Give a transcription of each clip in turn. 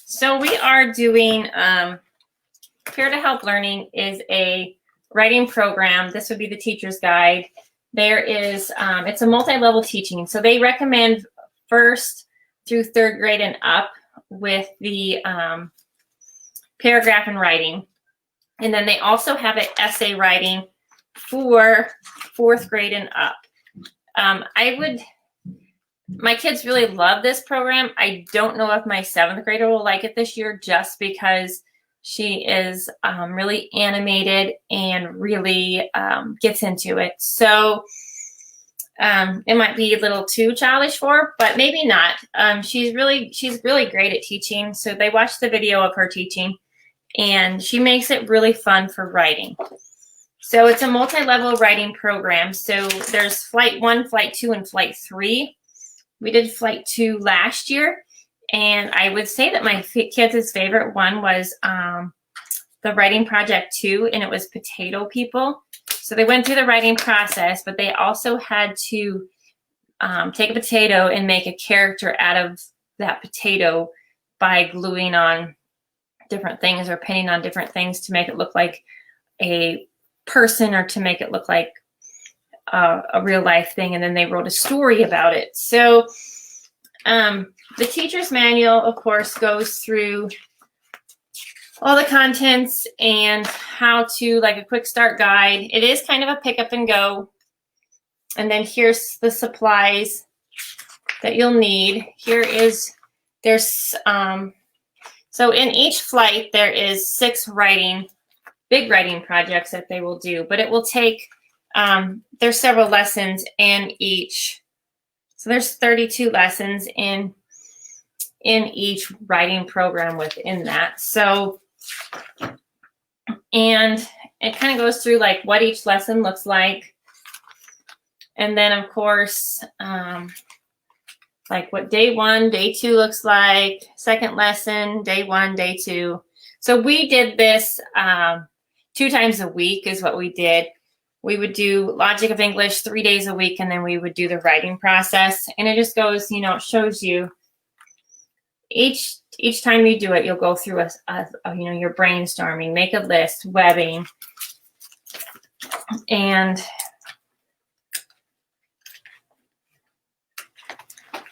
So we are doing Care to Help Learning is a writing program. This would be the teacher's guide. There is, it's a multi-level teaching. So they recommend first through third grade and up with the paragraph and writing. And then they also have an essay writing for fourth grade and up. My kids really love this program. I don't know if my seventh grader will like it this year just because she is really animated and really gets into it. So it might be a little too childish for her, but maybe not. She's really great at teaching. So they watched the video of her teaching and she makes it really fun for writing. So it's a multi-level writing program. So there's Flight 1, Flight 2, and Flight 3. We did Flight 2 last year, and I would say that my kids' favorite one was the writing project 2, and it was potato people. So they went through the writing process, but they also had to take a potato and make a character out of that potato by gluing on different things or pinning on different things to make it look like a person or to make it look like a real life thing, and then they wrote a story about it. So the teacher's manual, of course, goes through all the contents and how to, like a quick start guide. It is kind of a pick up and go. And then here's the supplies that you'll need. So in each flight, there is 6 big writing projects that they will do, but it will take, there's several lessons in each. So there's 32 lessons in each writing program within that. So, and it kind of goes through like what each lesson looks like. And then of course, like what day 1, day 2 looks like, second lesson, day 1, day 2. So we did this 2 times a week is what we did. We would do Logic of English 3 days a week, and then we would do the writing process. And it just goes, it shows you each time you do it, you'll go through your brainstorming, make a list, webbing, and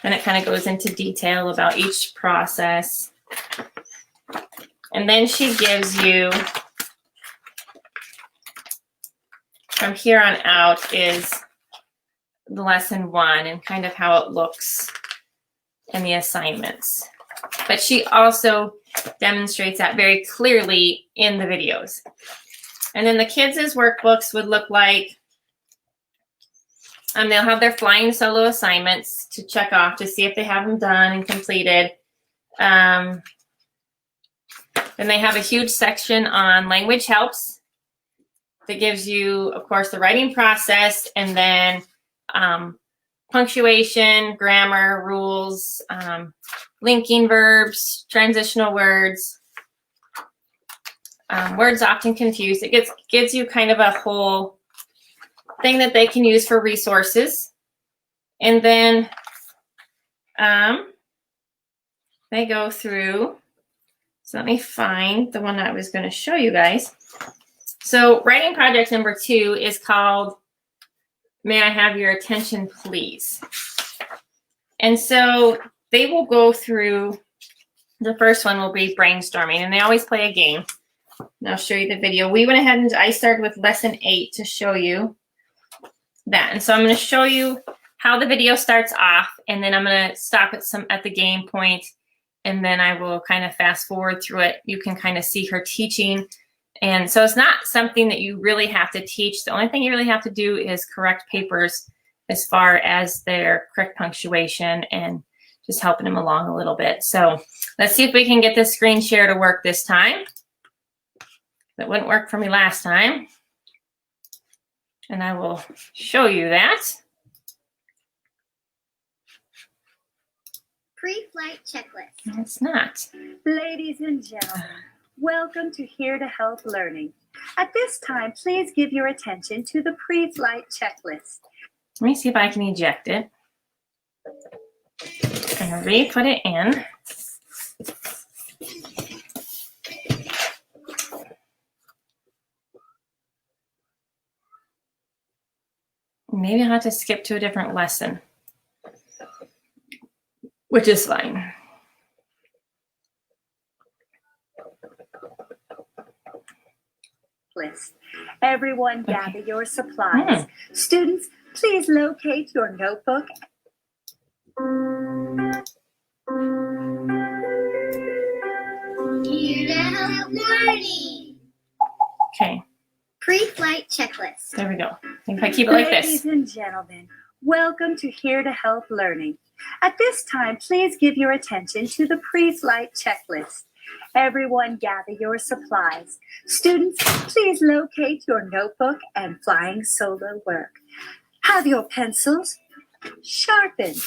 then it kind of goes into detail about each process. And then she gives you, from here on out is the lesson 1 and kind of how it looks in the assignments. But she also demonstrates that very clearly in the videos. And then the kids' workbooks would look like, they'll have their flying solo assignments to check off to see if they have them done and completed. Then they have a huge section on language helps that gives you, of course, the writing process, and then punctuation, grammar, rules, linking verbs, transitional words, words often confused. It gives you kind of a whole thing that they can use for resources. And then they go through, so let me find the one that I was going to show you guys. So writing project number 2 is called May I Have Your Attention, Please? And so they will go through, the first one will be brainstorming, and they always play a game. And I'll show you the video. We went ahead and I started with lesson 8 to show you that. And so I'm going to show you how the video starts off, and then I'm going to stop at the game point, and then I will kind of fast forward through it. You can kind of see her teaching. And so it's not something that you really have to teach. The only thing you really have to do is correct papers as far as their correct punctuation and just helping them along a little bit. So let's see if we can get this screen share to work this time. That wouldn't work for me last time. And I will show you that. Pre-flight checklist. No, it's not. Ladies and gentlemen, welcome to Here to Help Learning. At this time, please give your attention to the pre-flight checklist. Let me see if I can eject it. I'm going to re-put it in. maybe I'll have to skip to a different lesson, which is fine. Checklist. Everyone gather your supplies. Students, please locate your notebook. Here to help learning. Okay, Pre-flight checklist. there we go. If I keep it like Ladies this. and gentlemen, welcome to Here to Help Learning. At this time, please give your attention to the pre-flight checklist. Everyone gather your supplies. Students, please locate your notebook and flying solo work. Have your pencils sharpened.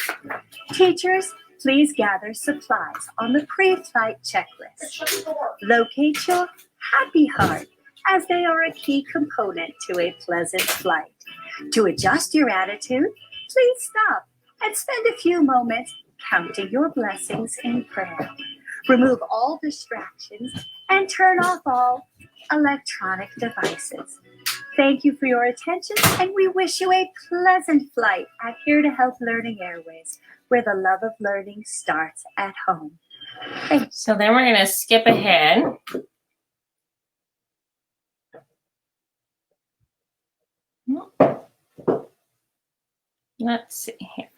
Teachers, please gather supplies on the pre-flight checklist. Locate your happy heart, as they are a key component to a pleasant flight. To adjust your attitude, please stop and spend a few moments counting your blessings in prayer. Remove all distractions and turn off all electronic devices. Thank you for your attention, and we wish you a pleasant flight at Here to Help Learning Airways, where the love of learning starts at home. Thanks. So then we're going to skip ahead. Let's see here.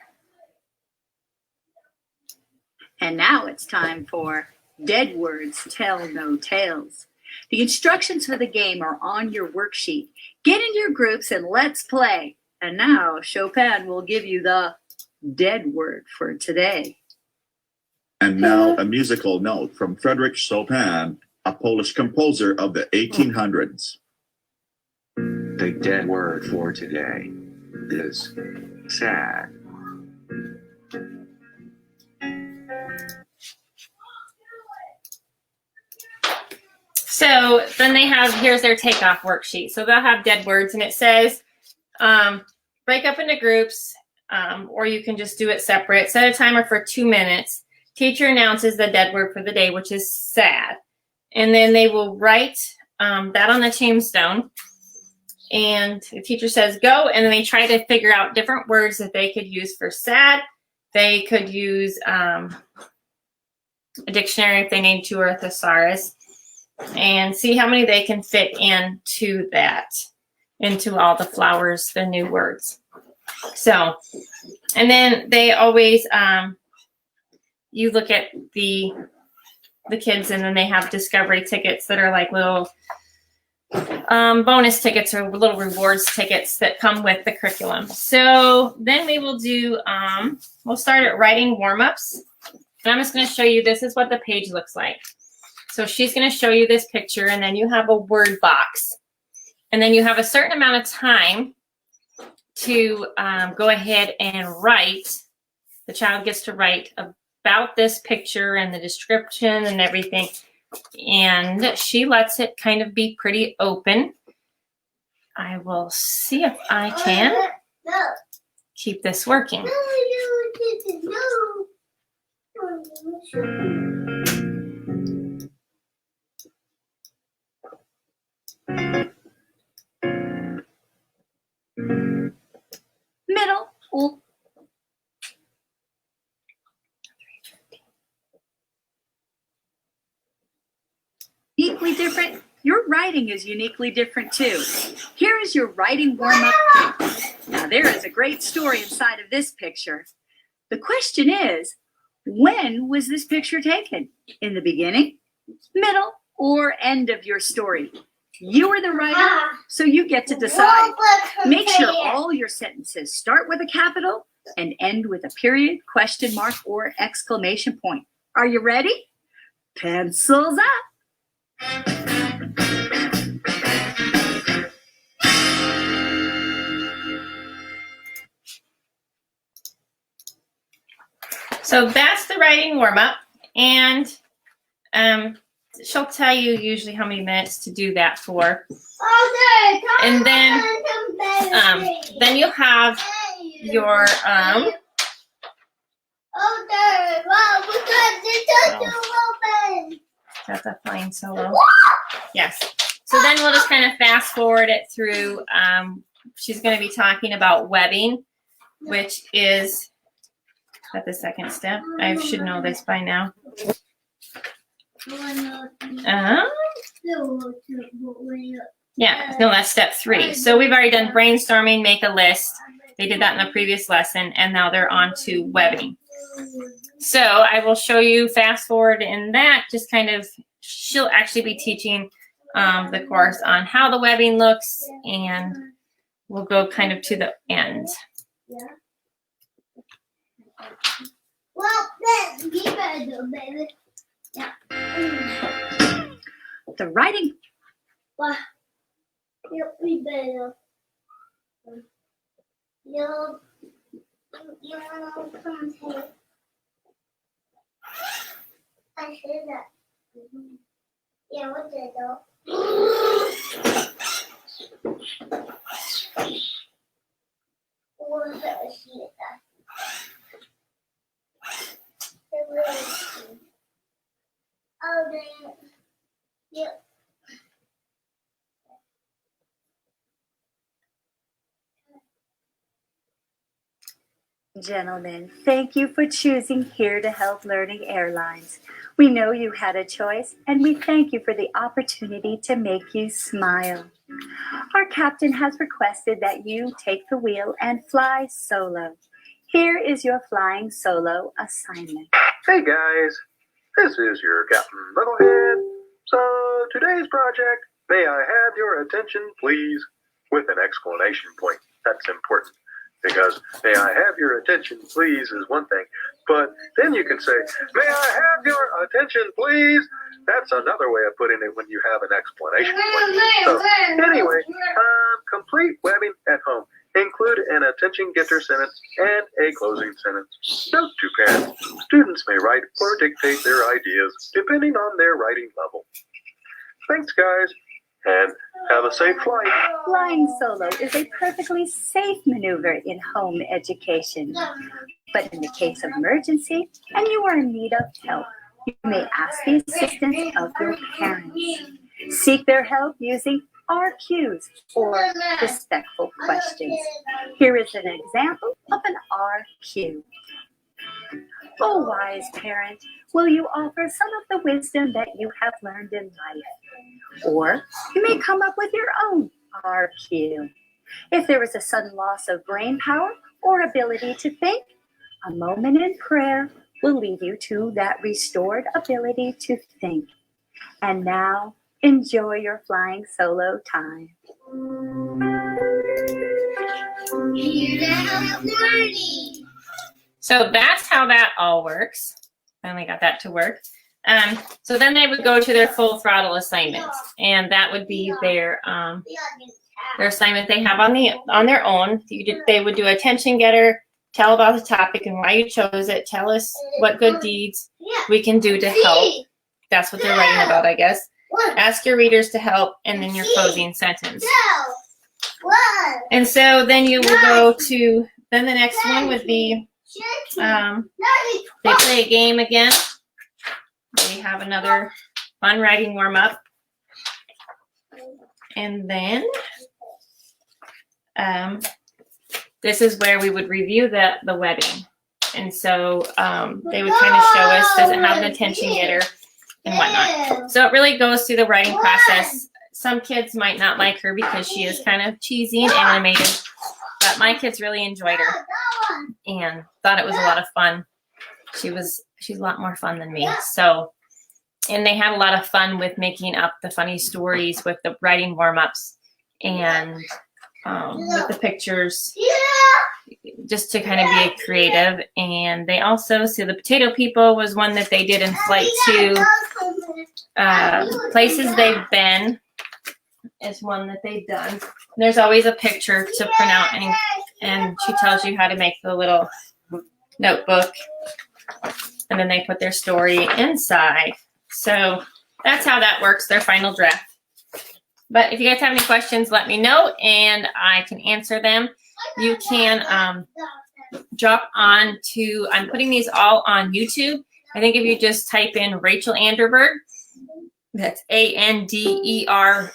And now it's time for Dead Words Tell No Tales. The instructions for the game are on your worksheet. Get in your groups and let's play. And now Chopin will give you the dead word for today. And now a musical note from Frédéric Chopin, a Polish composer of the 1800s. The dead word for today is sad. So then they have, here's their takeoff worksheet. So they'll have dead words, and it says, break up into groups, or you can just do it separate. Set a timer for 2 minutes. Teacher announces the dead word for the day, which is sad. And then they will write that on the tombstone. And the teacher says, go. And then they try to figure out different words that they could use for sad. They could use a dictionary if they named 2 or a thesaurus. And see how many they can fit into that, into all the flowers, the new words. So, and then they always, you look at the kids, and then they have discovery tickets that are like little bonus tickets or little rewards tickets that come with the curriculum. So then we will do, we'll start at writing warm-ups. And I'm just going to show you, this is what the page looks like. So she's going to show you this picture, and then you have a word box. And then you have a certain amount of time to go ahead and write. The child gets to write about this picture and the description and everything. And she lets it kind of be pretty open. I will see if I can keep this working. Middle. Uniquely different. Your writing is uniquely different too. Here is your writing warm-up. Now there is a great story inside of this picture. The question is, when was this picture taken? In the beginning, middle, or end of your story? You are the writer, so you get to decide. Make sure all your sentences start with a capital and end with a period, question mark, or exclamation point. Are you ready? Pencils up. So that's the writing warm-up, and she'll tell you usually how many minutes to do that for. And then you'll have your got the flying solo. Yes. So then we'll just kind of fast forward it through she's going to be talking about webbing, which is at the second step. I should know this by now. Yeah, no, that's step 3. So we've already done brainstorming, make a list. They did that in the previous lesson, and now they're on to webbing. So I will show you fast forward in that, just kind of, she'll actually be teaching the course on how the webbing looks, and we'll go kind of to the end. Well, then, you better do, baby. Yeah. The writing. Well, we better. You want to come here? I said that. Yeah, what did though? What did she do? Oh, then. Yep. Gentlemen, thank you for choosing Here to Help Learning Airlines. We know you had a choice, and we thank you for the opportunity to make you smile. Our captain has requested that you take the wheel and fly solo. Here is your flying solo assignment. Hey guys, this is your Captain Knucklehead. So today's project, may I have your attention please? With an exclamation point. That's important. Because may I have your attention please is one thing, but then you can say, may I have your attention please? That's another way of putting it when you have an explanation point. So anyway, complete webbing at home. Include an attention getter sentence and a closing sentence. Note to parents, students may write or dictate their ideas depending on their writing level. Thanks guys, and have a safe flight. Flying solo is a perfectly safe maneuver in home education. But in the case of emergency and you are in need of help, you may ask the assistance of your parents. Seek their help using RQs, or respectful questions. Here is an example of an RQ. Oh, wise parent, will you offer some of the wisdom that you have learned in life? Or you may come up with your own RQ. If there is a sudden loss of brain power or ability to think, a moment in prayer will lead you to that restored ability to think. And now, enjoy your flying solo time. Here to help learning. So that's how that all works. Finally got that to work. So then they would go to their full throttle assignments, and that would be their assignment they have on their own. They would do attention getter, tell about the topic and why you chose it, tell us what good deeds we can do to help. That's what they're writing about, I guess. Ask your readers to help, and then your closing sentence. And so then you will go to, then the next one would be, they play a game again. They have another fun writing warm-up. And then this is where we would review the webbing. And so they would kind of show us, does it have an attention getter and whatnot. So it really goes through the writing process. Some kids might not like her because she is kind of cheesy and animated, but my kids really enjoyed her and thought it was a lot of fun. She's a lot more fun than me. So, and they had a lot of fun with making up the funny stories with the writing warm-ups and with the pictures, just to kind of be creative. And they also, so the Potato People was one that they did in Flight 2. Places they've been is one that they've done. There's always a picture to print out, and she tells you how to make the little notebook, and then they put their story inside. So that's how that works, their final draft. But if you guys have any questions, let me know and I can answer them. You can drop on to, I'm putting these all on YouTube. I think if you just type in Rachel Anderberg, that's Anderberg,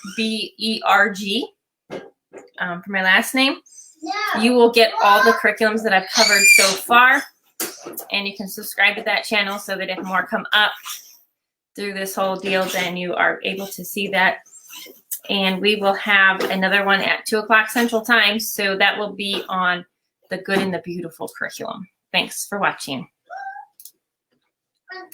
for my last name, No. you will get all the curriculums that I've covered so far. And you can subscribe to that channel so that if more come up through this whole deal, then you are able to see that. And we will have another one at 2 o'clock Central Time. So that will be on the Good and the Beautiful curriculum. Thanks for watching. I'm